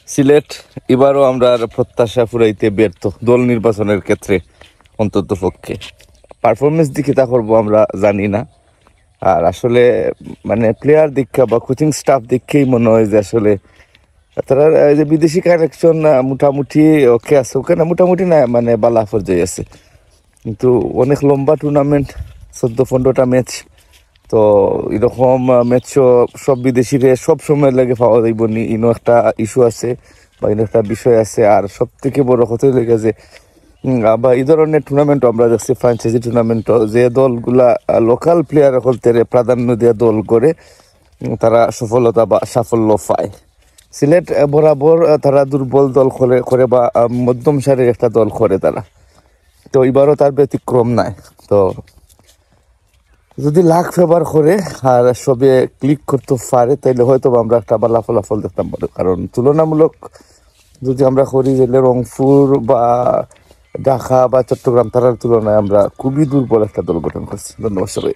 সিলেট এবারও আমরা প্রত্যাশা ফুরাইতে ব্যর্থ দল নির্বাচনের ক্ষেত্রে, অন্তত পক্ষে পারফরমেন্স দিকে তা করবো আমরা জানি না। আর আসলে মানে প্লেয়ার দীক্ষা বা কোচিং স্টাফ দেখেই মনে হয় যে আসলে তারা যে বিদেশি কানেকশন মোটামুটি ওকে আছে, ওকে না মোটামুটি না মানে বালা পর্যায়ে আছে, কিন্তু অনেক লম্বা টুর্নামেন্ট, 14-15টা ম্যাচ। তো এরকম ম্যাচও সব বিদেশিরে সব সময় লাগে পাওয়া যাইব নি, ইনো একটা ইস্যু আছে বা ইনো একটা বিষয় আছে। আর সব থেকে বড় কথা লেগে যে বা এই ধরনের টুর্নামেন্ট আমরা দেখছি, ফ্রাঞ্চাইজি টুর্নামেন্ট, যে দলগুলা লোকাল প্লেয়ার হলতে প্রাধান্য দেওয়া দল করে তারা সফলতা বা সাফল্য পায়। সিলেট বরাবর তারা দুর্বল দল করে করে বা মধ্যম সারির একটা দল করে তারা, তো এবারও তার ব্যতিক্রম নাই। তো যদি লাখ ফেভার করে আর সবে ক্লিক করতে পারে তাইলে হয়তো আমরা একটা ভালো ফলাফল দেখতাম পারি। কারণ তুলনামূলক যদি আমরা করি তাহলে রংপুর বা ঢাকা বা চট্টগ্রাম তারার তুলনায় আমরা খুবই দুর্বল একটা দল গঠন করছি। ধন্যবাদ সবাই।